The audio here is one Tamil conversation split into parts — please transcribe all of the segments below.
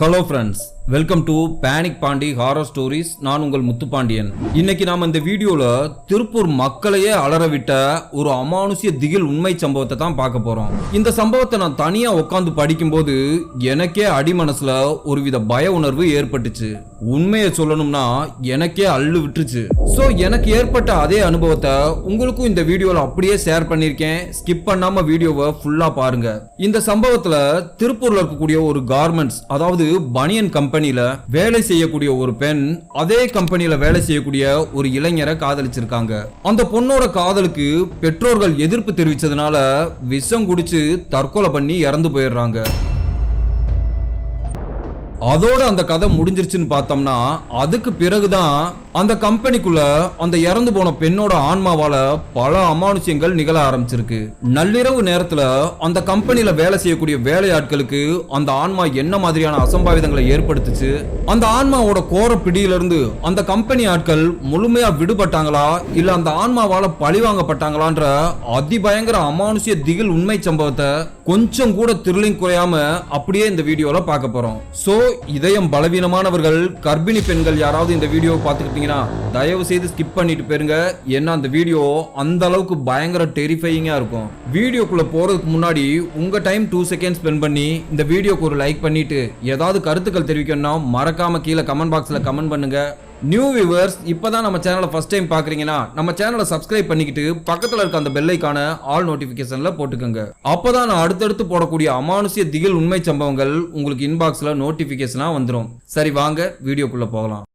Hello friends, welcome to panic Pandi horror stories. நான் உங்கள் முத்துப்பாண்டியன். இன்னைக்கு நாம இந்த வீடியோல திருப்பூர் மக்களையே அலற விட்ட ஒரு அமானுஷ்ய திகில் உண்மை சம்பவத்தை தான் பார்க்க போறோம். இந்த சம்பவத்தை நான் தனியா உட்காந்து படிக்கும்போது எனக்கே அடிமனசுல ஒருவித பய உணர்வு ஏற்பட்டுச்சு. உண்மையை சொல்லணும்னா எனக்கே அள்ளு விட்டுருச்சு. சோ எனக்கு ஏற்பட்ட அதே அனுபவத்தை உங்களுக்கும் இந்த வீடியோல அப்படியே ஷேர் பண்ணிருக்கேன். ஸ்கிப் பண்ணாம வீடியோவை ஃபுல்லா பாருங்க. இந்த சம்பவத்துல திருப்பூர்ல இருக்கக்கூடிய ஒரு கார்மெண்ட்ஸ், அதாவது பனியன் கம்பெனில வேலை செய்யக்கூடிய ஒரு பெண் அதே கம்பெனில வேலை செய்யக்கூடிய ஒரு இளைஞரை காதலிச்சிருக்காங்க. அந்த பொண்ணோட காதலுக்கு பெற்றோர்கள் எதிர்ப்பு தெரிவிச்சதுனால விஷம் குடிச்சு தற்கொலை பண்ணி இறந்து போயிடுறாங்க. அதோட அந்த கதை முடிஞ்சிருச்சுன்னு பார்த்தோம்னா அதுக்கு பிறகுதான் அந்த கம்பெனிக்குள்ள அந்த இறந்து போன பெண்ணோட ஆன்மாவால பல அமானுஷ்யங்கள் நிகழ ஆரம்பிச்சிருக்கு. நள்ளிரவு நேரத்துல அந்த கம்பெனில வேலை செய்யக்கூடிய வேலையாட்களுக்கு அந்த ஆன்மா என்ன மாதிரியான அசம்பாவிதங்களை ஏற்படுத்துச்சு, அந்த ஆன்மாவோட கோர பிடியிலிருந்து அந்த கம்பெனி ஆட்கள் முழுமையா விடுபட்டாங்களா இல்ல அந்த ஆன்மாவால பழிவாங்கப்பட்டாங்களான்ற அதிபயங்கர அமானுஷ்ய திகில் உண்மை சம்பவத்தை கொஞ்சம் கூட த்ரில்லிங் குறையாம அப்படியே இந்த வீடியோல பார்க்க போறோம். சோ இதயம் பலவீனமானவர்கள், கர்ப்பிணி பெண்கள் யாராவது இந்த வீடியோவை பார்த்துக்கிட்டீங்கன்னா தயவு செய்து ஸ்கிப் பண்ணிட்டு போயிருங்க. ஏன்னா அந்த வீடியோ அந்த அளவுக்கு பயங்கர டெரிஃபையிங்கா இருக்கும். வீடியோக்குள்ள போறதுக்கு முன்னாடி உங்க டைம் 2 செகண்ட் ஸ்பெண்ட் பண்ணி இந்த வீடியோக்கு ஒரு லைக் பண்ணிட்டு ஏதாவது கருத்துக்கள் தெரிவிக்கணும்னா மறக்காம கீழே கமெண்ட் பாக்ஸ்ல கமெண்ட் பண்ணுங்க. நியூ வியூவர்ஸ் இப்பதான் நம்ம சேனலை ஃபர்ஸ்ட் டைம் பாக்குறீங்கன்னா நம்ம சேனலை சப்ஸ்கிரைப் பண்ணிக்கிட்டு பக்கத்துல இருக்க அந்த பெல் ஐகானை ஆல் நோட்டிபிகேஷன்ல போட்டுக்கோங்க. அப்பதான் நான் அடுத்தடுத்து போடக்கூடிய அமானுஷ்ய திகில் உண்மை சம்பவங்கள் உங்களுக்கு இன்பாக்ஸ்ல நோட்டிபிகேஷனா வந்துடும். சரி வாங்க வீடியோக்குள்ள போகலாம்.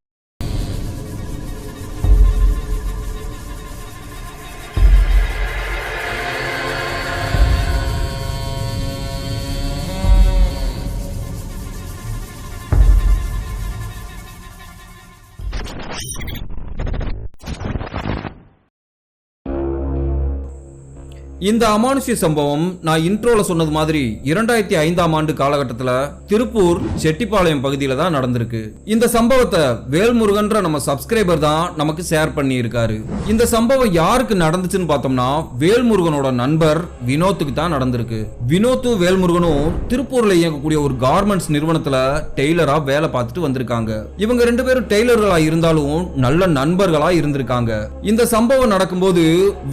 இந்த அமானுஷ்ய சம்பவம் நான் இன்ட்ரோல சொன்னது மாதிரி 2005ஆம் ஆண்டு காலகட்டத்தில் திருப்பூர் செட்டிப்பாளையம் பகுதியில தான் நடந்திருக்கு. இந்த சம்பவத்தை வேல்முருகன்ற நம்ம சப்ஸ்கிரைபர் தான் நமக்கு ஷேர் பண்ணி இருக்காரு. இந்த சம்பவம் யாருக்கு நடந்துச்சுன்னு பார்த்தோம்னா வேல்முருகனோட நண்பர் வினோத்துக்கு தான் நடந்திருக்கு. வினோத்தும் வேல்முருகனும் திருப்பூர்ல இயங்கக்கூடிய ஒரு கார்மெண்ட்ஸ் நிறுவனத்துல டெய்லரா வேலை பார்த்துட்டு வந்திருக்காங்க. இவங்க ரெண்டு பேரும் டெய்லர்களா இருந்தாலும் நல்ல நண்பர்களா இருந்திருக்காங்க. இந்த சம்பவம் நடக்கும்போது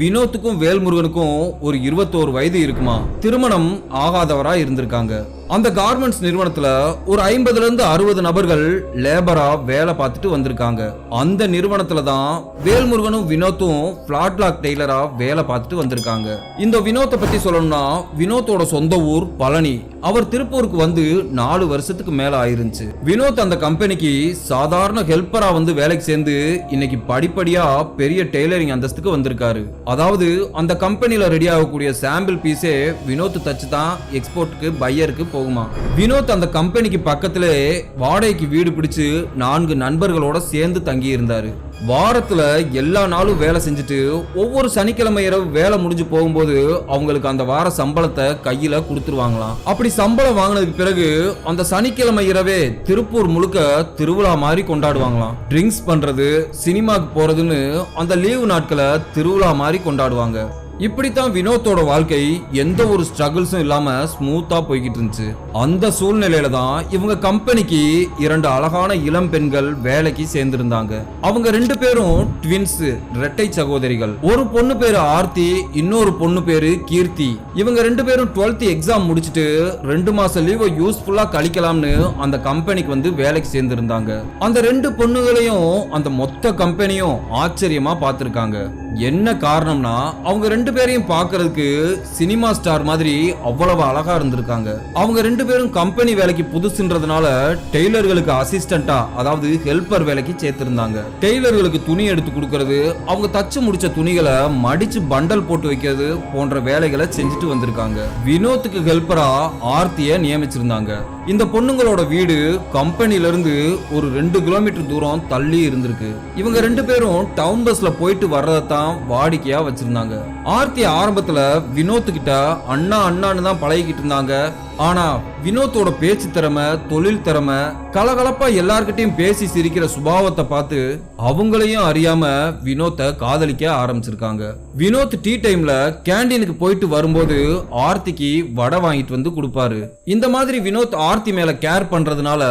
வினோத்துக்கும் வேல்முருகனுக்கும் ஒரு 21 வயது இருக்குமா. திருமணம் ஆகாதவரா இருந்திருக்காங்க. அந்த கார்மெண்ட்ஸ் நிறுவனத்துல ஒரு 50ல இருந்து 60 நபர்கள் லேபரா வேலை பார்த்துட்டு வந்திருக்காங்க. அந்த நிறுவனத்துல தான் வேல்முருகனும் வினோத்தும் பிளாட் லாக் டெய்லரா வேலை பார்த்துட்டு வந்திருக்காங்க. இந்த வினோத்தை பத்தி சொல்லணும்னா வினோத்தோட சொந்த ஊர் பழனி. அவர் திருப்பூருக்கு வந்து 4 வருஷத்துக்கு மேல ஆயிருந்துச்சு. வினோத் அந்த கம்பெனிக்கு சாதாரண ஹெல்ப்பரா வந்து வேலைக்கு சேர்ந்து இன்னைக்கு படிப்படியா பெரிய டெய்லரிங் அந்தஸ்துக்கு வந்திருக்காரு. அதாவது அந்த கம்பெனில ரெடி ஆகக்கூடிய சாம்பிள் பீஸே வினோத் தச்சு தான் எக்ஸ்போர்ட்டுக்கு பையருக்கு போகுமா. வினோத் அந்த கம்பெனிக்கு பக்கத்திலே வாடகைக்கு வீடு பிடிச்சு 4 நண்பர்களோட சேர்ந்து தங்கி இருந்தாரு. வாரத்துல எல்லா நாளும் வேலை செஞ்சுட்டு ஒவ்வொரு சனிக்கிழமை இரவு வேலை முடிஞ்சு போகும்போது அவங்களுக்கு அந்த வார சம்பளத்தை கையில கொடுத்துருவாங்களாம். அப்படி சம்பளம் வாங்கினதுக்கு பிறகு அந்த சனிக்கிழமை இரவே திருப்பூர் முழுக்க திருவிழா மாதிரி கொண்டாடுவாங்களாம். ட்ரிங்க்ஸ் பண்றது, சினிமாக்கு போறதுன்னு அந்த லீவு நாட்களை திருவிழா மாதிரி கொண்டாடுவாங்க. இப்படித்தான் வினோத்தோட வாழ்க்கை எந்த ஒரு ஸ்ட்ரகிள்ஸும் இல்லாம ஸ்மூத்தா போய்கிட்டு இருந்துச்சு. அந்த சூழ்நிலையில தான் இவங்க கம்பெனிக்கு 2 அழகான இளம் பெண்கள் வேலைக்கு சேர்ந்திருந்தாங்க. அவங்க 2 பேரும் ட்வின்ஸ், இரட்டை சகோதரிகள். ஒரு பொண்ணு பேரு ஆர்த்தி, இன்னொரு பொண்ணு பேரு கீர்த்தி. இவங்க 2 பேரும் 12th எக்ஸாம் முடிச்சிட்டு 2 மாச லீவை யூஸ்ஃபுல்லா கழிக்கலாம்னு அந்த கம்பெனிக்கு வந்து வேலைக்கு சேர்ந்திருந்தாங்க. அந்த 2 பொண்ணுகளையும் அந்த மொத்த கம்பெனியும் ஆச்சரியமா பார்த்திருக்காங்க. என்ன காரணம்னா அவங்க 2 பேரையும் பார்க்கிறதுக்கு சினிமா ஸ்டார் மாதிரி அவ்வளவு அழகா இருந்திருக்காங்க. அவங்க 2 பேரும் கம்பெனி வேலைக்கு புதுசுன்றதுனால டெய்லர்களுக்கு அசிஸ்டண்டா, அதாவது ஹெல்ப்பர் வேலைக்கு சேர்த்திருந்தாங்க. டெய்லர்களுக்கு துணி எடுத்து கொடுக்கறது, அவங்க தச்சு முடிச்ச துணிகளை மடிச்சு பண்டல் போட்டு வைக்கிறது போன்ற வேலைகளை செஞ்சுட்டு வந்திருக்காங்க. வினோத்துக்கு ஹெல்ப்பரா ஆர்த்திய நியமிச்சிருந்தாங்க. இந்த பொண்ணுங்களோட வீடு கம்பெனில இருந்து ஒரு 2 கிலோமீட்டர் தூரம் தள்ளி இருந்திருக்கு. இவங்க 2 பேரும் டவுன் பஸ்ல போயிட்டு வர்றதான் வாடிக்கையா வச்சிருந்தாங்க. ஆர்த்தி ஆரம்பத்துல வினோத் கிட்ட அண்ணா அண்ணான்னு தான் பழகிக்கிட்டு இருந்தாங்க. ஆனா வினோத்தோட பேச்சு திறமை, தொழில் திறமை, கலகலப்பா எல்லார்கிட்டையும் பேசி சிரிக்கிற சுபாவத்தை பார்த்து அவங்களையும் அறியாம வினோத்தை காதலிக்க ஆரம்பிச்சிருக்காங்க. வினோத் டீ டைம்ல கேண்டீனுக்கு போயிட்டு வரும்போது ஆர்த்திக்கு வடை வாங்கிட்டு வந்து கொடுப்பாரு. இந்த மாதிரி வினோத் ஆர்த்தி மேல கேர் பண்றதுனால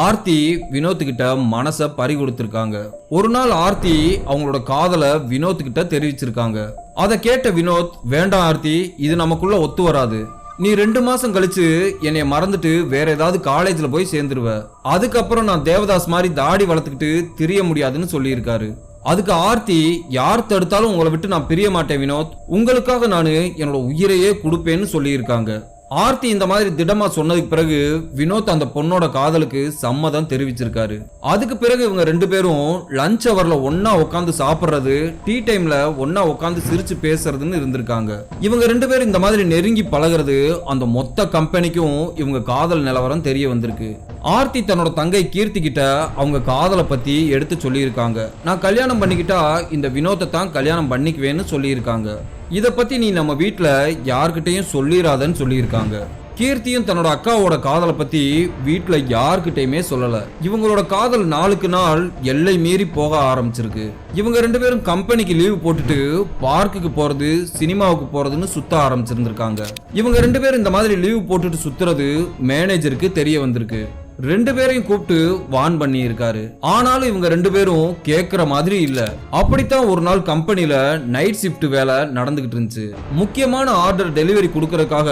ஆர்த்தி வினோத் கிட்ட மனச பறி கொடுத்திருக்காங்க. ஒரு நாள் ஆர்த்தி அவங்களோட காதலை வினோத் கிட்ட தெரிவிச்சிருக்காங்க. அதை கேட்ட வினோத், வேண்டாம் ஆர்த்தி, இது நமக்குள்ள ஒத்து வராது. நீ 2 மாசம் கழிச்சு என்னைய மறந்துட்டு வேற ஏதாவது காலேஜ்ல போய் சேர்ந்துருவ. அதுக்கப்புறம் நான் தேவதாஸ் மாதிரி தாடி வளர்த்துக்கிட்டு திரிய முடியாதுன்னு சொல்லியிருக்காரு. அதுக்கு ஆர்த்தி, யார் தடுத்தாலும் உங்களை விட்டு நான் பிரிய மாட்டேன் வினோத், உங்களுக்காக நான் என்னோட உயிரையே கொடுப்பேன்னு சொல்லியிருக்காங்க. ஆர்த்தி இந்த மாதிரி திடமா சொன்னதுக்கு பிறகு வினோத் அந்த பொண்ணோட காதலுக்கு சம்மதம் தெரிவிச்சிருக்காரு. அதுக்கு பிறகு இவங்க 2 பேரும் லஞ்ச் அவர்ல ஒன்னா உட்காந்து சாப்பிடுறது, டீ டைம்ல ஒன்னா உட்காந்து சிரிச்சு பேசுறதுன்னு இருந்திருக்காங்க. இவங்க 2 பேரும் இந்த மாதிரி நெருங்கி பழகிறது அந்த மொத்த கம்பெனிக்கும் இவங்க காதல் நிலவரம் தெரிய வந்திருக்கு. ஆர்த்தி தன்னோட தங்கை கீர்த்தி கிட்ட அவங்க காதலை பத்தி எடுத்து சொல்லியிருக்காங்க. நான் கல்யாணம் பண்ணிக்கிட்டா இந்த வினோத்தை தான் கல்யாணம் பண்ணிக்குவேன்னு சொல்லியிருக்காங்க. இத பத்தி நீ நம்ம வீட்டுல யார்கிட்டையும் சொல்லிராதன்னு சொல்லியிருக்காங்க. கீர்த்தியும் தன்னோட அக்காவோட காதலை பத்தி வீட்டுல யார்கிட்டயுமே சொல்லல. இவங்களோட காதல் நாளுக்கு நாள் எல்லை மீறி போக ஆரம்பிச்சிருக்கு. இவங்க 2 பேரும் கம்பெனிக்கு லீவ் போட்டுட்டு பார்க்குக்கு போறது, சினிமாவுக்கு போறதுன்னு சுத்த ஆரம்பிச்சிருந்திருக்காங்க. இவங்க 2 பேரும் இந்த மாதிரி லீவ் போட்டுட்டு சுத்துறது மேனேஜருக்கு தெரிய வந்திருக்கு. 2 பேரையும் கூப்பிட்டு வான் பண்ணி இருக்காரு. ஆனாலும் இவங்க 2 பேரும் கேட்கிற மாதிரி இல்ல. அப்படித்தான் ஒரு நாள் கம்பெனில நைட் ஷிஃப்ட் வேலை நடந்துகிட்டு இருந்துச்சு. முக்கியமான ஆர்டர் டெலிவரி கொடுக்கறதுக்காக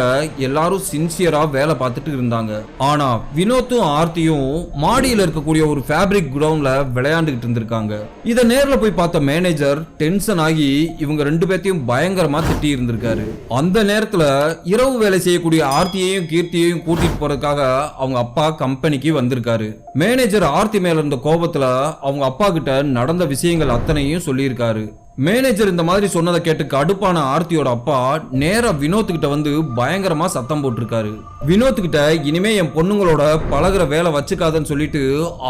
எல்லாரும் சின்சியரா வேலை பார்த்துட்டு இருந்தாங்க. ஆனா வினோத்தும் ஆர்த்தியும் மாடியில இருக்கக்கூடிய ஒரு ஃபேப்ரிக் குடவுன்ல விளையாண்டுகிட்டு இருந்திருக்காங்க. இத நேர்ல போய் பார்த்த மேனேஜர் டென்ஷன் ஆகி இவங்க 2 பேத்தையும் பயங்கரமா திட்டி இருந்திருக்காரு. அந்த நேரத்துல இரவு வேலை செய்யக்கூடிய ஆர்த்தியையும் கீர்த்தியையும் கூட்டிட்டு போறதுக்காக அவங்க அப்பா கம்பெனி வந்திருக்காரு. மேனேஜர் ஆர்த்தி மேல இருந்த கோபத்துல அவங்க அப்பா கிட்ட நடந்த விஷயங்கள் அத்தனையும் சொல்லியிருக்காரு. மேனேஜர் இந்த மாதிரி சொன்னதை கேட்டு கடுப்பான ஆர்த்தியோட அப்பா நேரா வினோத் கிட்ட வந்து பயங்கரமா சத்தம் போட்டிருக்காரு. வினோத் கிட்ட இனிமே என் பொண்ணுங்களோட பழகுற வேலை வச்சுக்காதன்னு சொல்லிட்டு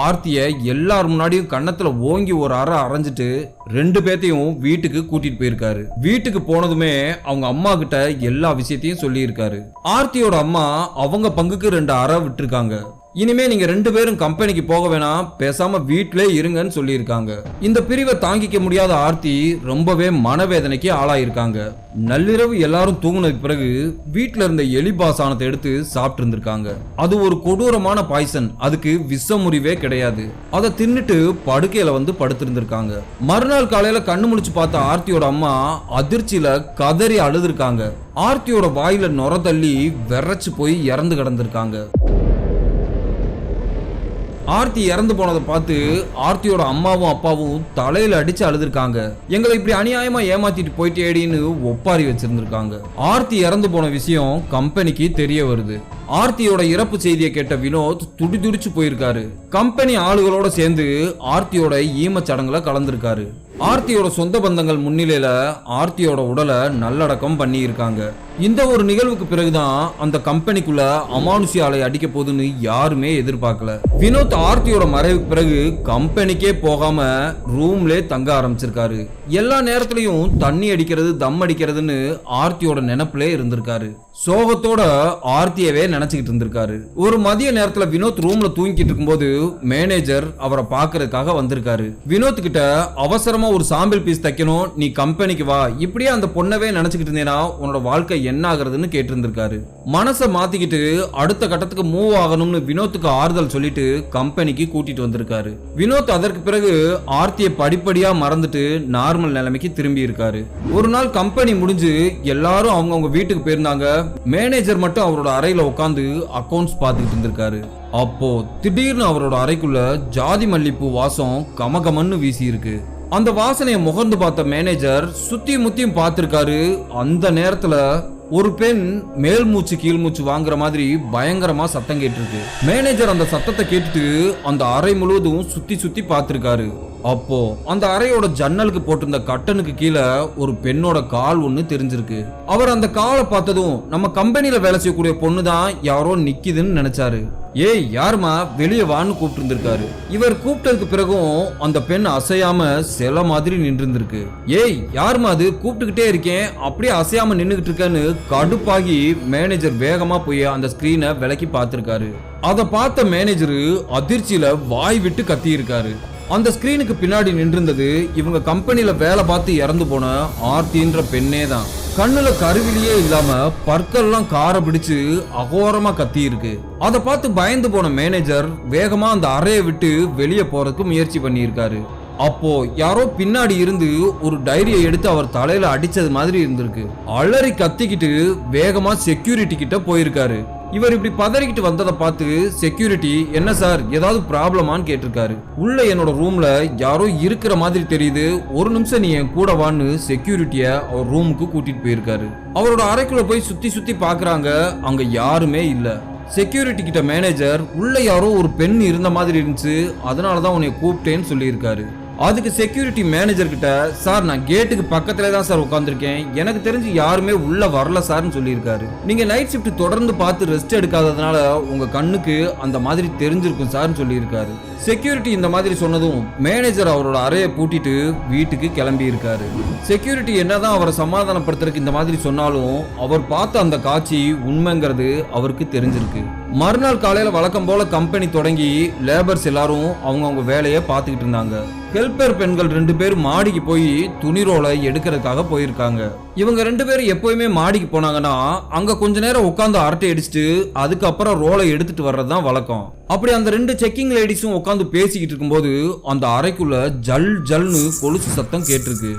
ஆர்த்திய எல்லார் முன்னாடியும் கன்னத்துல ஓங்கி ஒரு அறை அரைஞ்சிட்டு 2 பேத்தையும் வீட்டுக்கு கூட்டிட்டு போயிருக்காரு. வீட்டுக்கு போனதுமே அவங்க அம்மா கிட்ட எல்லா விஷயத்தையும் சொல்லி இருக்காரு. ஆர்த்தியோட அம்மா அவங்க பங்குக்கு 2 அறை விட்டுருக்காங்க. இனிமே நீங்க 2 பேரும் கம்பெனிக்கு போக வேணாம், பேசாம வீட்டிலே இருங்கன்னு சொல்லியிருக்காங்க. இந்த பிரிவை தாங்கிக்க முடியாத ஆர்த்தி ரொம்பவே மனவேதனைக்கு ஆளாயிருக்காங்க. நள்ளிரவு எல்லாரும் தூங்குனதுக்கு பிறகு வீட்டுல இருந்த எலி பாசானத்தை எடுத்து சாப்பிட்டு இருந்திருக்காங்க. அது ஒரு கொடூரமான பாய்சன். அதுக்கு விஷமுறிவே கிடையாது. அதை தின்னுட்டு படுக்கையில வந்து படுத்திருந்திருக்காங்க. மறுநாள் காலையில கண்ணு முழிச்சு பார்த்த ஆர்த்தியோட அம்மா அதிர்ச்சியில கதறி அழுதுருக்காங்க. ஆர்த்தியோட வாயில நுர தள்ளி விரைச்சு போய் இறந்து கிடந்திருக்காங்க. ஆர்த்தி இறந்து போனதை பார்த்து ஆர்த்தியோட அம்மாவும் அப்பாவும் தலையில அடிச்சு அழுதுருக்காங்க. எங்களை இப்படி அநியாயமா ஏமாத்திட்டு போயிட்டேடின்னு ஒப்பாரி வச்சிருந்திருக்காங்க. ஆர்த்தி இறந்து போன விஷயம் கம்பெனிக்கு தெரிய வருது. ஆர்த்தியோட இறப்பு செய்தியை கேட்ட வினோத் துடிதுடிச்சு போயிருக்காரு. கம்பெனி ஆளுகளோட சேர்ந்து ஆர்த்தியோட ஈம சடங்குல கலந்திருக்காரு. ஆர்த்தியோட சொந்த பந்தங்கள் முன்னிலையில ஆர்த்தியோட உடலை நல்லடக்கம் பண்ணி இருக்காங்க. இந்த ஒரு நிகழ்வுக்கு பிறகுதான் அந்த கம்பெனிக்குள்ள அமானுஷ்ய அலை அடிக்க போகுதுன்னு யாருமே எதிர்பார்க்கல. வினோத் ஆர்த்தியோட மறைவுக்கு பிறகு கம்பெனிக்கே போகாம ரூம்லே தங்க ஆரம்பிச்சிருக்காரு. எல்லா நேரத்திலையும் தண்ணி அடிக்கிறது, தம் அடிக்கிறதுன்னு ஆர்த்தியோட நினைப்புலே இருந்திருக்காரு. சோகத்தோட ஆர்த்தியவே நினைச்சுக்கிட்டு இருந்திருக்காரு. ஒரு மதிய நேரத்துல வினோத் ரூம்ல தூங்கிட்டு இருக்கும்போது மேனேஜர் அவரை பாக்குறதுக்காக வந்திருக்காரு. வினோத் கிட்ட அவசரமா ஒரு சாம்பிள் பீஸ் தைக்கணும், நீ கம்பெனிக்கு வா, இப்படியே அந்த பொண்ணவே நினைச்சுக்கிட்டு இருந்தேனா உன்னோட வாழ்க்கை என்ன ஆகுறதுன்னு கேட்டு இருந்திருக்காரு. மனசை மாத்திக்கிட்டு அடுத்த கட்டத்துக்கு மூவ் ஆகணும்னு வினோத்துக்கு ஆறுதல் சொல்லிட்டு கம்பெனிக்கு கூட்டிட்டு வந்திருக்காரு. வினோத் அதற்கு பிறகு ஆர்த்தியை படிப்படியா மறந்துட்டு நார்மல் நிலைமைக்கு திரும்பி இருக்காரு. ஒரு நாள் கம்பெனி முடிஞ்சு எல்லாரும் அவங்கவுங்க வீட்டுக்கு போயிருந்தாங்க. மேனேஜர் மட்டும் அவரோட அறையில உட்காந்து அக்கவுண்ட்ஸ் பார்த்துக்கிட்டு இருந்திருக்காரு. அப்போ திடீர்னு அவரோட அறைக்குள்ள ஜாதி மல்லிப்பூ வாசம் கமகமன்னு வீசி இருக்கு. அந்த வாசனையை முகர்ந்து பார்த்த மேனேஜர் சுத்தி முத்தியும் பார்த்திருக்காரு. அந்த நேரத்துல ஒரு பெண் மேல் மூச்சு கீழ் மூச்சு வாங்குற மாதிரி பயங்கரமா சத்தம் கேட்டிருக்கு. மேனேஜர் அந்த சத்தத்தை கேட்டுட்டு அந்த அறை முழுவதும் சுத்தி சுத்தி பார்த்திருக்காரு. அப்போ அந்த அறையோட ஜன்னலுக்கு போட்டிருந்த கட்டனுக்கு கீழே ஒரு பெண்ணோட கால் ஒண்ணு தெரிஞ்சிருக்கு. அவர் அந்த காலை பார்த்ததும் நம்ம கம்பெனில வேலை செய்யக்கூடிய பொண்ணுதான் யாரோ நிக்குதுன்னு நினைச்சாரு. ஏய் யாருமா வெளியே வான்னு கூப்பிட்டு இருந்திருக்காரு. இவர் கூப்பிட்டதுக்கு பிறகும் அந்த பெண் அசையாம சில மாதிரி நின்று இருந்திருக்கு. ஏய் யாருமா அது, கூப்பிட்டுக்கிட்டே இருக்கேன் அப்படியே அசையாம நின்னுகிட்டு இருக்கேன்னு கடுப்பாகி மேனேஜர் வேகமா போய் அந்த ஸ்கிரீனை விலக்கி பார்த்திருக்காரு. அதை பார்த்த மேனேஜர் அதிர்ச்சியில வாய் விட்டு கத்தி இருக்காரு. அந்த ஸ்கிரீனுக்கு பின்னாடி நின்றிருந்தது இவங்க கம்பெனில வேலை பார்த்து இறந்து போன ஆர்த்தின்ற பெண்ணே தான். கண்ணுல கருவிலேயே இல்லாம பற்கள்லாம் கார பிடிச்சு அகோரமா கத்தி இருக்கு. அதை பார்த்து பயந்து போன மேனேஜர் வேகமா அந்த அறையை விட்டு வெளியே போறதுக்கு முயற்சி பண்ணியிருக்காரு. அப்போ யாரோ பின்னாடி இருந்து ஒரு டைரியை எடுத்து அவர் தலையில அடிச்சது மாதிரி இருந்திருக்கு. அலறி கத்திக்கிட்டு வேகமா செக்யூரிட்டி கிட்ட போயிருக்காரு. இவர் இப்படி பதறிக்கிட்டு வந்ததை பார்த்து செக்யூரிட்டி என்ன சார் ஏதாவது ப்ராப்ளமான்னு கேட்டிருக்காரு. உள்ள என்னோட ரூம்ல யாரோ இருக்கிற மாதிரி தெரியுது, ஒரு நிமிஷம் நீ என் கூட வான்னு செக்யூரிட்டிய அவர் ரூமுக்கு கூட்டிட்டு போயிருக்காரு. அவரோட அறைக்குள்ள போய் சுத்தி சுத்தி பாக்குறாங்க, அங்க யாருமே இல்ல. செக்யூரிட்டி கிட்ட மேனேஜர் உள்ள யாரோ ஒரு பெண் இருந்த மாதிரி இருந்துச்சு, அதனாலதான் உன்னை கூப்பிட்டேன்னு சொல்லியிருக்காரு. அதுக்கு செக்யூரிட்டி மேனேஜர் கிட்ட சார் நான் கேட்டுக்கு பக்கத்துல தான் சார் உட்காந்துருக்கேன், எனக்கு தெரிஞ்சு யாருமே உள்ள வரல சார்னு சொல்லியிருக்காரு. நீங்க நைட் ஷிஃப்ட் தொடர்ந்து பார்த்து ரெஸ்ட் எடுக்காததுனால உங்க கண்ணுக்கு அந்த மாதிரி தெரிஞ்சிருக்கும் சார்னு சொல்லியிருக்காரு. செக்யூரிட்டி இந்த மாதிரி சொன்னதும் மேனேஜர் அவரோட அறையை பூட்டிட்டு வீட்டுக்கு கிளம்பி இருக்காரு. செக்யூரிட்டி என்னதான் அவரை சமாதானப்படுத்துறதுக்கு இந்த மாதிரி சொன்னாலும் அவர் பார்த்த அந்த காட்சி உண்மைங்கிறது அவருக்கு தெரிஞ்சிருக்கு. மறுநாள் காலையில வழக்கம் போல கம்பெனி தொடங்கி லேபர்ஸ் எல்லாரும் அவங்க வேலையை பார்த்துக்கிட்டு இருந்தாங்க. ஹெல்பர் பெண்கள் 2 பேர் மாடிக்கு போய் துணி ரோலை எடுக்கிறதுக்காக போயிருக்காங்க. இவங்க 2 பேரும் எப்பவுமே மாடிக்கு போனாங்கன்னா அங்க கொஞ்ச நேரம் உட்காந்து அரட்டை அடிச்சுட்டு அதுக்கப்புறம் ரோலை எடுத்துட்டு வர்றதுதான் வழக்கம். அப்படி அந்த 2 செக்கிங் லேடிஸும் உட்காந்து பேசிக்கிட்டு இருக்கும்போது அந்த அறைக்குள்ள ஜல் ஜல்னு கொலுசு சத்தம் கேட்டிருக்கு.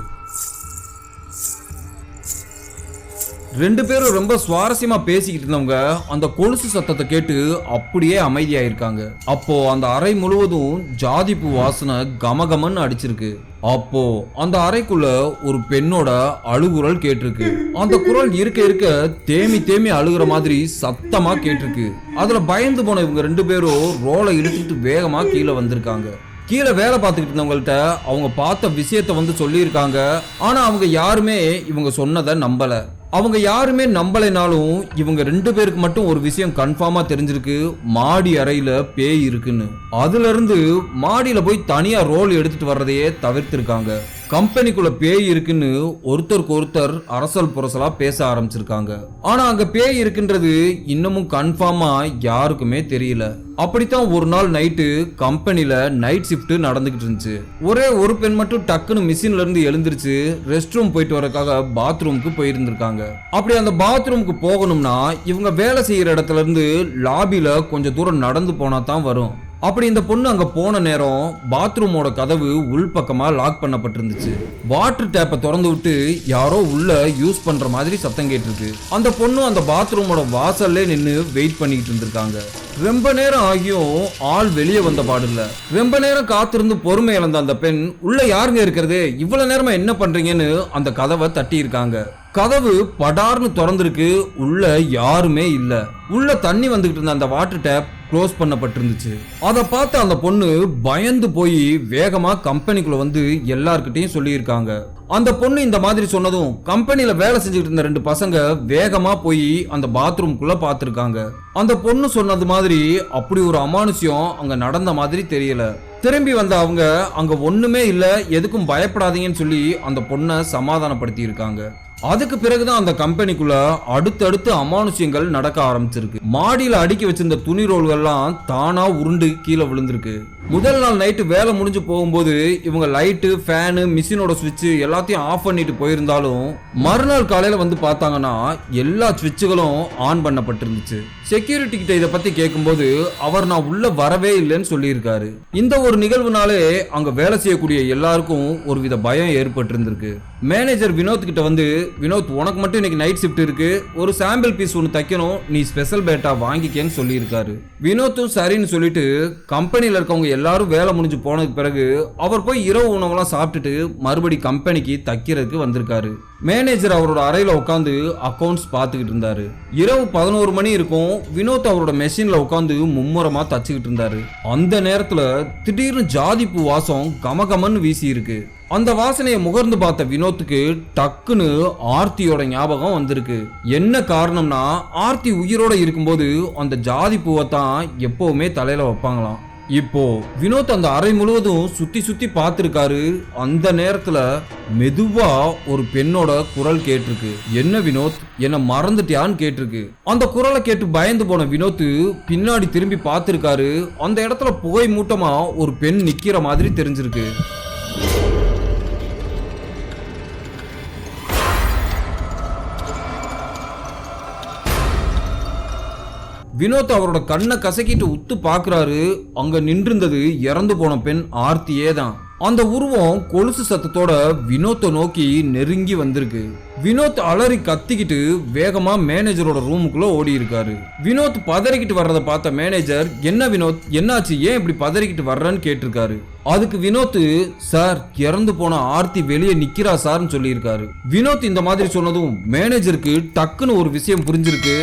2 பேரும் ரொம்ப சுவாரஸ்யமா பேசிக்கிட்டு இருந்தவங்க அந்த கொலுசு சத்தத்தை கேட்டு அப்படியே அமைதியாயிருக்காங்க. அப்போ அந்த அறை முழுவதும் ஜாதிப்பூ வாசனை கமகமன்னு அடிச்சிருக்கு. அப்போ அந்த அறைக்குள்ள ஒரு பெண்ணோட அழுகுரல் கேட்டிருக்கு. அந்த குரல் இருக்க இருக்க தேமி தேமி அழுகுற மாதிரி சத்தமா கேட்டிருக்கு. அதுல பயந்து போன இவங்க 2 பேரும் ரோலை இழுத்துட்டு வேகமா கீழே வந்திருக்காங்க. கீழே வேலை பார்த்துக்கிட்டு இருந்தவங்கள்ட்ட அவங்க பார்த்த விஷயத்த சொல்லியிருக்காங்க. ஆனா அவங்க யாருமே இவங்க சொன்னதை நம்பல. அவங்க யாருமே நம்பலைனாலும் இவங்க 2 பேருக்கு மட்டும் ஒரு விஷயம் கன்ஃபார்மா தெரிஞ்சிருக்கு, மாடி அறையில பேய் இருக்குன்னு. அதுல இருந்து மாடியில போய் தனியா ரோல் எடுத்துட்டு வர்றதையே தவிர்த்திருக்காங்க. கம்பெனிக்குள்ள பேய் இருக்குன்னு ஒருத்தருக்கு ஒருத்தர் அரசல் புரசலா பேச ஆரம்பிச்சிருக்காங்க. ஆனா அங்க பேய் இருக்குன்றது இன்னமும் கன்ஃபார்மா யாருக்குமே தெரியல. அப்படித்தான் ஒரு நாள் நைட்டு கம்பெனில நைட் ஷிஃப்ட் நடந்துகிட்டு இருந்துச்சு. ஒரே ஒரு பெண் மட்டும் டக்குன்னு மிஷின்ல இருந்து எழுந்திருச்சு ரெஸ்ட் ரூம் போயிட்டு வரக்காக பாத்ரூமுக்கு போயிருந்திருக்காங்க. அப்படி அந்த பாத்ரூமுக்கு போகணும்னா இவங்க வேலை செய்யற இடத்துல இருந்து லாபில கொஞ்சம் தூரம் நடந்து போனா தான் வரும். அப்படி இந்த பொண்ணு அங்க போன நேரம் பாத்ரூமோட கதவு உள்பக்கமா லாக் பண்ணப்பட்டிருந்துச்சு. வாட்டர் டேப்பை திறந்து விட்டு யாரோ உள்ள யூஸ் பண்ற மாதிரி சத்தம் கேட்டிருக்கு. அந்த பொண்ணு அந்த பாத்ரூமோட வாசல்லே நின்னு வெயிட் பண்ணிட்டு இருந்திருக்காங்க. ரொம்ப நேரம் ஆகியும் ஆள் வெளியே வந்த பாடில்ல. ரொம்ப நேரம் காத்திருந்து பொறுமை இழந்த அந்த பெண் உள்ள யாருங்க இருக்கிறது, இவ்வளவு நேரமா என்ன பண்றீங்கன்னு அந்த கதவை தட்டி இருக்காங்க. கதவு படார்னு திறந்திருக்கு. உள்ள யாருமே இல்ல. உள்ள தண்ணி வந்துகிட்டு இருந்த அந்த வாட்டர் டேப் க்ளோஸ் பண்ணப்பட்டிருந்துச்சு. அதை பார்த்து அந்த பொண்ணு பயந்து போய் வேகமா கம்பெனிக்குள்ள வந்து எல்லார்கிட்டையும் சொல்லியிருக்காங்க. அந்த பொண்ணு இந்த மாதிரி சொன்னதும் கம்பெனில வேலை செஞ்சுட்டு இருந்த 2 பசங்க வேகமா போய் அந்த பாத்ரூம்குள்ள பார்த்திருக்காங்க. அந்த பொண்ணு சொன்னது மாதிரி அப்படி ஒரு அமானுஷ்யம் அங்க நடந்த மாதிரி தெரியல. திரும்பி வந்த அவங்க அங்க ஒண்ணுமே இல்ல, எதுக்கும் பயப்படாதீங்கன்னு சொல்லி அந்த பொண்ணை சமாதானப்படுத்தி இருக்காங்க. அதுக்கு பிறகுதான் அந்த கம்பெனிக்குள்ள அடுத்தடுத்து அமானுஷ்யங்கள் நடக்க ஆரம்பிச்சிருக்கு. மாடியில அடுக்கி வச்சிருந்த துணி ரோல்கள்லாம் தானா உருண்டு கீழே விழுந்திருக்கு. முதல் நாள் நைட்டு வேலை முடிஞ்சு போகும்போது இவங்க லைட்டு, ஃபேனு, மிஷினோட சுவிட்ச் எல்லாத்தையும் ஆஃப் பண்ணிட்டு போயிருந்தாலும் மறுநாள் காலையில வந்து பார்த்தாங்கன்னா எல்லா சுவிட்சுகளும் ஆன் பண்ணப்பட்டிருந்துச்சு. செக்யூரிட்டி கிட்ட இதை பத்தி கேட்கும்போது அவர் நான் உள்ள வரவே இல்லைன்னு சொல்லியிருக்காரு. இந்த ஒரு நிகழ்வுனாலே அங்க வேலை செய்யக்கூடிய எல்லாருக்கும் ஒரு வித பயம் ஏற்பட்டு இருந்திருக்கு. மேனேஜர் வினோத் கிட்ட வந்து வினோத் உனக்கு மட்டும் இன்னைக்கு நைட் ஷிஃப்ட் இருக்கு, ஒரு சாம்பிள் பீஸ் ஒன்று தைக்கணும், நீ ஸ்பெஷல் பேட்டா வாங்கிக்கேன்னு சொல்லியிருக்காரு. வினோத்தும் சரின்னு சொல்லிட்டு கம்பெனியில் இருக்கவங்க எல்லாரும் வேலை முடிஞ்சு போனதுக்கு பிறகு அவர் போய் இரவு உணவுலாம் சாப்பிட்டுட்டு மறுபடி கம்பெனிக்கு தைக்கிறதுக்கு வந்திருக்காரு. மேனேஜர் அவரோட அறையில உட்காந்து அக்கவுண்ட்ஸ் பார்த்துக்கிட்டு இருந்தாரு. இரவு 11 மணி இருக்கும். வினோத் அவரோட மெஷின்ல உட்காந்து மும்முரமா தச்சுக்கிட்டு இருந்தாரு. அந்த நேரத்துல திடீர்னு ஜாதி பூ வாசம் கமகமன்னு வீசி இருக்கு. அந்த வாசனையை முகர்ந்து பார்த்த வினோத்துக்கு டக்குன்னு ஆர்த்தியோட ஞாபகம் வந்திருக்கு. என்ன காரணம்னா, ஆர்த்தி உயிரோட இருக்கும்போது அந்த ஜாதி பூவை தான் எப்பவுமே தலையில வைப்பாங்களாம். இப்போ வினோத் அந்த அறை முழுவதும் சுத்தி சுத்தி பார்த்திருக்காரு. அந்த நேரத்துல மெதுவா ஒரு பெண்ணோட குரல் கேட்டிருக்கு. என்ன வினோத், என்ன மறந்துட்டியான்னு கேட்டிருக்கு. அந்த குரலை கேட்டு பயந்து போன வினோத் பின்னாடி திரும்பி பார்த்திருக்காரு. அந்த இடத்துல புகை மூட்டமா ஒரு பெண் நிக்கிற மாதிரி தெரிஞ்சிருக்கு. வினோத் அவரோட கண்ணை கசக்கிட்டு உத்து பாக்குறாரு. அங்க நின்றிருந்தது இறந்து போன பெண் ஆர்த்தியே தான். அந்த உருவம் கொலுசு சத்தத்தோட வினோத்தை நோக்கி நெருங்கி வந்திருக்கு. வினோத் அலறி கத்திக்கிட்டு வேகமா மேனேஜரோட ரூமுக்குள்ள ஓடி இருக்காரு. வினோத் பதறிக்கிட்டு வர்றதை பார்த்த மேனேஜர், என்ன வினோத், என்னாச்சு, ஏன் இப்படி பதறிக்கிட்டு வர்றன்னு கேட்டிருக்காரு. அதுக்கு வினோத், சார், இறந்து போன ஆர்த்தி வெளியே நிக்கிறா சார்னு சொல்லியிருக்காரு. வினோத் இந்த மாதிரி சொன்னதும் மேனேஜருக்கு டக்குன்னு ஒரு விஷயம் புரிஞ்சிருக்கு.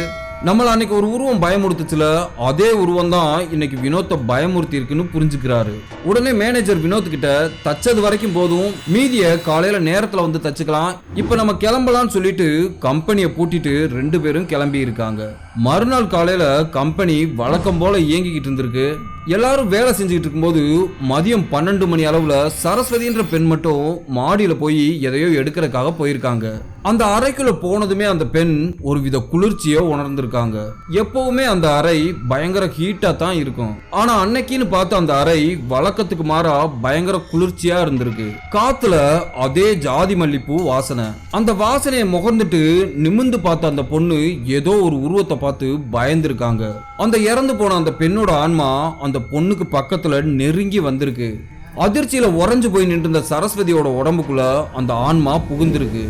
நம்மள அன்னைக்கு ஒரு உருவம் பயமுறுத்துச்சுல, அதே உருவம் தான் இன்னைக்கு வினோத்தை பயமுறுத்தி இருக்குன்னு புரிஞ்சுக்கிறாரு. உடனே மேனேஜர் வினோத் கிட்ட, தச்சது வரைக்கும் போதும், மீதிய காலையில நேரத்துல வந்து தச்சுக்கலாம், இப்ப நம்ம கிளம்பலாம்னு சொல்லிட்டு கம்பெனியை பூட்டிட்டு 2 பேரும் கிளம்பி இருக்காங்க. மறுநாள் காலையில கம்பெனி வழக்கம் போல இயங்கிக்கிட்டு இருந்திருக்கு. எல்லாரும் வேலை செஞ்சுக்கிட்டு இருக்கும்போது மதியம் 12 மணி அளவுல சரஸ்வதின்ற பெண் மட்டும் மாடியில போய் எதையோ எடுக்கிறதுக்காக போயிருக்காங்க. அந்த அறைக்குள்ள போனதுமே அந்த பெண் ஒரு வித குளிர்ச்சியை உணர்ந்திருக்காங்க. எப்பவுமே அந்த அறை பயங்கர ஹீட்டா தான் இருக்கும். ஆனா அன்னைக்குன்னு பார்த்து அந்த அறை வழக்கத்துக்கு மாறா பயங்கர குளிர்ச்சியா இருந்திருக்கு. காத்துல அதே ஜாதி மல்லிப்பூ வாசனை. அந்த வாசனையை முகர்ந்துட்டு நிமிந்து பார்த்த அந்த பொண்ணு ஏதோ ஒரு உருவத்தை பார்த்து பயந்துருக்காங்க. அந்த இறந்து போன அந்த பெண்ணோட ஆன்மா அந்த பொண்ணுக்கு பக்கத்துல நெருங்கி வந்திருக்கு. அதிர்ச்சியில உறைஞ்சு போய் நின்ற சரஸ்வதியோட உடம்புக்குள்ள அந்த ஆன்மா புகுந்திருக்கு.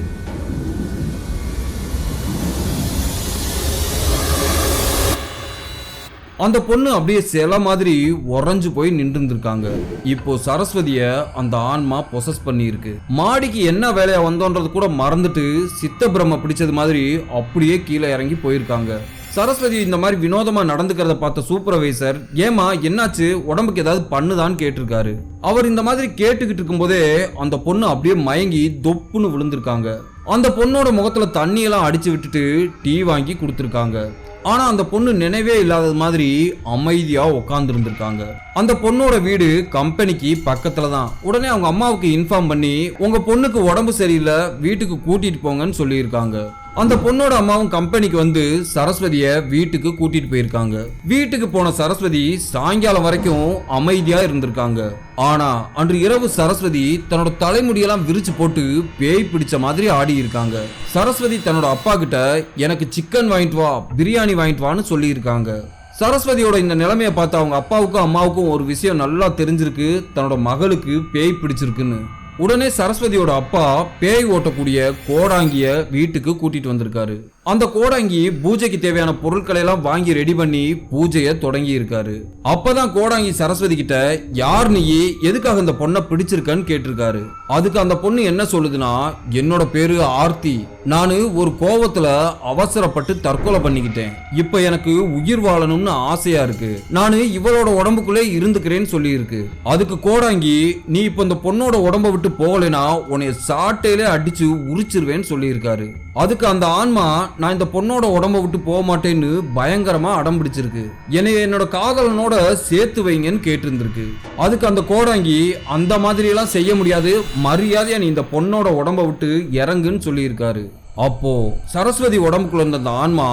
அந்த பொண்ணு அப்படியே சில மாதிரி உறைஞ்சு போய் நின்றுருக்காங்க. இப்போ சரஸ்வதிய அந்த ஆன்மா பொசஸ் பண்ணி இருக்கு. மாடிக்கு என்ன வேலையா வந்தோன்றது கூட மறந்துட்டு சித்த பிரம்ம பிடிச்சது மாதிரி அப்படியே கீழே இறங்கி போயிருக்காங்க. சரஸ்வதி இந்த மாதிரி வினோதமா நடந்துக்கிறத பார்த்த சூப்பர்வைசர், ஏமா என்னாச்சு, உடம்புக்கு ஏதாவது பண்ணுதான்னு கேட்டிருக்காரு. அவர் இந்த மாதிரி கேட்டுக்கிட்டு இருக்கும் போதே அந்த பொண்ணு அப்படியே மயங்கி தொப்புன்னு விழுந்திருக்காங்க. அந்த பொண்ணோட முகத்துல தண்ணியெல்லாம் அடிச்சு விட்டுட்டு டீ வாங்கி கொடுத்துருக்காங்க. ஆனா அந்த பொண்ணு நினைவே இல்லாத மாதிரி அமைதியா உட்கார்ந்து இருந்திருக்காங்க. அந்த பொண்ணோட வீடு கம்பெனிக்கு பக்கத்துல தான். உடனே அவங்க அம்மாவுக்கு இன்ஃபார்ம் பண்ணி, உங்க பொண்ணுக்கு உடம்பு சரியில்லை, வீட்டுக்கு கூட்டிட்டு போங்கன்னு சொல்லியிருக்காங்க. அந்த பொண்ணோட அம்மாவும் கம்பெனிக்கு வந்து சரஸ்வதிய வீட்டுக்கு கூட்டிட்டு போயிருக்காங்க. வீட்டுக்கு போன சரஸ்வதி சாயங்காலம் வரைக்கும் அமைதியா இருந்திருக்காங்க. ஆனா அன்று இரவு சரஸ்வதி தன்னோட தலைமுடியெல்லாம் விரிச்சு போட்டு பேய் பிடிச்ச மாதிரி ஆடி இருக்காங்க. சரஸ்வதி தன்னோட அப்பா கிட்ட, எனக்கு சிக்கன் வாங்கிட்டு வா, பிரியாணி வாங்கிட்டு வான்னு சொல்லி இருக்காங்க. சரஸ்வதியோட இந்த நிலைமையை பார்த்து அவங்க அப்பாவுக்கும் அம்மாவுக்கும் ஒரு விஷயம் நல்லா தெரிஞ்சிருக்கு, தன்னோட மகளுக்கு பேய் பிடிச்சிருக்குன்னு. உடனே சரஸ்வதியோட அப்பா பேய் ஓட்டக்கூடிய கோடாங்கிய வீட்டுக்கு கூட்டிட்டு வந்திருக்காரு. அந்த கோடாங்கி பூஜைக்கு தேவையான பொருட்களை எல்லாம் வாங்கி ரெடி பண்ணி பூஜையை தொடங்கி இருக்காரு. அப்பதான் கோடாங்கி சரஸ்வதி கிட்ட, யார் நீ, எதுக்காக இந்த பொண்ணை பிடிச்சிருக்கன்னு கேட்டிருக்காரு. அதுக்கு அந்த பொண்ணு என்ன சொல்லுதுன்னா, என்னோட பேரு ஆர்த்தி, நானு ஒரு கோவத்துல அவசரப்பட்டு தற்கொலை பண்ணிக்கிட்டேன், இப்ப எனக்கு உயிர் வாழணும்னு ஆசையா இருக்கு, நானு இவளோட உடம்புக்குள்ளே இருந்துக்கிறேன்னு சொல்லி இருக்கு. அதுக்கு கோடாங்கி, நீ இப்ப இந்த பொண்ணோட உடம்ப விட்டு போகலைன்னா உன்னைய சாட்டையிலே அடிச்சு உரிச்சிருவேன்னு சொல்லி இருக்காரு. அதுக்கு அந்த ஆன்மா, நான் இந்த பொண்ணோட உடம்ப விட்டு போக மாட்டேன்னு பயங்கரமா அடம் பிடிச்சிருக்கு, என்னைய என்னோட காதலனோட சேர்த்து வைங்கன்னு கேட்டிருந்திருக்கு. அதுக்கு அந்த கோடாங்கி, அந்த மாதிரி எல்லாம் செய்ய முடியாது, மரியாதையா நீ இந்த பொண்ணோட உடம்ப விட்டு இறங்குன்னு சொல்லி இருக்காரு. அப்போ சரஸ்வதி உடம்புக்குள்ள இருந்த அந்த ஆன்மா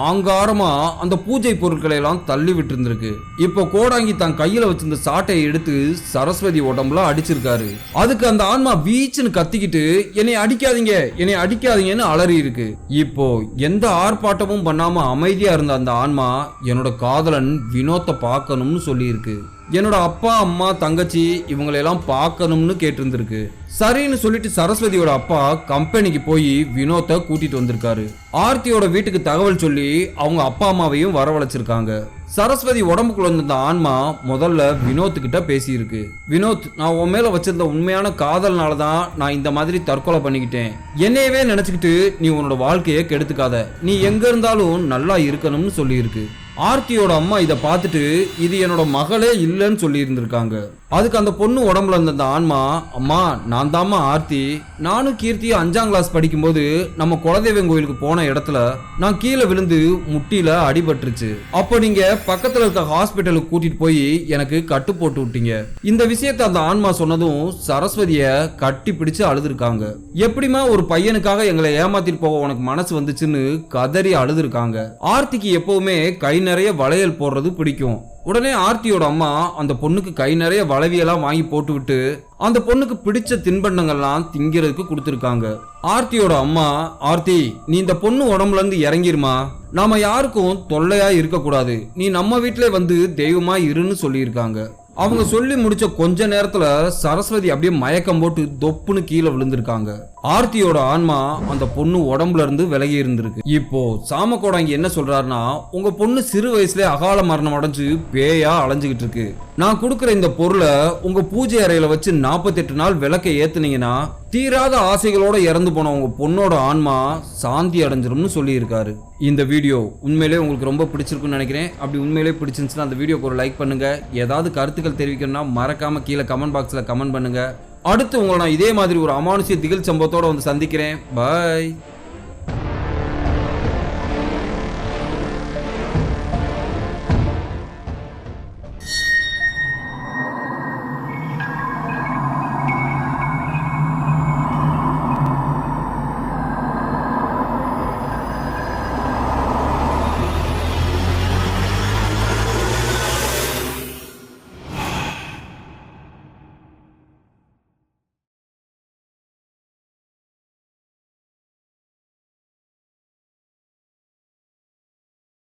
ஆங்காரமா அந்த பூஜை பொருட்களை எல்லாம் தள்ளி விட்டு இருந்திருக்கு. இப்போ கோடாங்கி தான் கையில வச்சிருந்த சாட்டையை எடுத்து சரஸ்வதி உடம்புல அடிச்சிருக்காரு. அதுக்கு அந்த ஆன்மா வீச்சுன்னு கத்திக்கிட்டு, என்னை அடிக்காதீங்க, என்னை அடிக்காதீங்கன்னு அலறி இருக்கு. இப்போ எந்த ஆர்ப்பாட்டமும் பண்ணாம அமைதியா இருந்த அந்த ஆன்மா என்னோட காதலன் வினோத்தை பார்க்கணும்னு சொல்லி இருக்கு. என்னோட அப்பா அம்மா தங்கச்சி இவங்களெல்லாம் பார்க்கணும்னு கேட்டிருந்திருக்கு. சரின்னு சொல்லிட்டு சரஸ்வதியோட அப்பா கம்பெனிக்கு போய் வினோத்தை கூட்டிட்டு வந்திருக்காரு. ஆர்த்தியோட வீட்டுக்கு தகவல் சொல்லி அவங்க அப்பா அம்மாவையும் வரவழைச்சிருக்காங்க. சரஸ்வதி உடம்புக்குள்ள இருந்த ஆன்மா முதல்ல வினோத் கிட்ட பேசியிருக்கு. வினோத், நான் உன் மேல வச்சிருந்த உண்மையான காதல்னால தான் நான் இந்த மாதிரி தற்கொலை பண்ணிக்கிட்டேன். என்னையவே நினைச்சுக்கிட்டு நீ உன்னோட வாழ்க்கையை கெடுத்துக்காத, நீ எங்க இருந்தாலும் நல்லா இருக்கணும்னு சொல்லியிருக்கு. ஆர்த்தியோட அம்மா இதை பார்த்துட்டு இது என்னோட மகளே இல்லைன்னு சொல்லி இருந்திருக்காங்க. அதுக்கு அந்த பொண்ணு உடம்புல இருந்த அந்த ஆன்மா, அம்மா நான் தாம்மா ஆர்த்தி, நானும் கீர்த்தி 5ஆம் கிளாஸ் படிக்கும்போது நம்ம குலதெய்வம் கோயிலுக்கு போன இடத்துல நான் கீழே விழுந்து முட்டியில அடிபட்டுருச்சு. அப்போ நீங்க பக்கத்துல இருக்க ஹாஸ்பிட்டலுக்கு கூட்டிட்டு போய் எனக்கு கட்டு போட்டு விட்டீங்க. இந்த விஷயத்த அந்த ஆன்மா சொன்னதும் சரஸ்வதிய கட்டி பிடிச்சு அழுதுருக்காங்க. எப்படிமா ஒரு பையனுக்காக எங்களை ஏமாத்திட்டு போக உனக்கு மனசு வந்துச்சுன்னு கதறி அழுதுருக்காங்க. ஆர்த்திக்கு எப்பவுமே கை நிறைய வளையல் போடுறது பிடிக்கும். உடனே ஆர்த்தியோட அம்மா அந்த பொண்ணுக்கு கை நிறைய வளைவியெல்லாம் வாங்கி போட்டு விட்டு அந்த பொண்ணுக்கு பிடிச்ச தின்பண்டங்கள்லாம் திங்கிறதுக்கு கொடுத்துருக்காங்க. ஆர்த்தியோட அம்மா, ஆர்த்தி நீ இந்த பொண்ணு உடம்புல இருந்து இறங்கிருமா, நாம யாருக்கும் தொல்லையா இருக்கக்கூடாது, நீ நம்ம வீட்டிலே வந்து தெய்வமா இருன்னு சொல்லியிருக்காங்க. அவங்க சொல்லி முடிச்ச கொஞ்ச நேரத்துல சரஸ்வதி அப்படியே மயக்கம் போட்டு தொப்புன்னு கீழே விழுந்திருக்காங்க. ஆர்த்தியோட ஆன்மா அந்த பொண்ணு உடம்புல இருந்து விலகி இருந்திருக்கு. இப்போ சாமக்கோடாங்கி என்ன சொல்றாருன்னா, உங்க பொண்ணு சிறு வயசுல அகால மரணம் அடைஞ்சு பேயா அலைஞ்சுகிட்டு இருக்கு. நான் கொடுக்குற இந்த பொருளை உங்க பூஜை அறையில வச்சு 48 நாள் விளக்கை ஏத்துனீங்கன்னா தீராத ஆசைகளோட இறந்து போன உங்க பொண்ணோட ஆன்மா சாந்தி அடைஞ்சிரும்னு சொல்லியிருக்காரு. இந்த வீடியோ உண்மையிலே உங்களுக்கு ரொம்ப பிடிச்சிருக்குன்னு நினைக்கிறேன். அப்படி உண்மையிலே பிடிச்சிருந்துச்சுன்னா அந்த வீடியோக்கு ஒரு லைக் பண்ணுங்க. ஏதாவது கருத்துக்கள் தெரிவிக்கணும்னா மறக்காம கீழே கமெண்ட் பாக்ஸ்ல கமெண்ட் பண்ணுங்க. அடுத்து உங்களை நான் இதே மாதிரி ஒரு அமானுஷ்ய திகில் சம்பவத்தோட வந்து சந்திக்கிறேன். பாய்.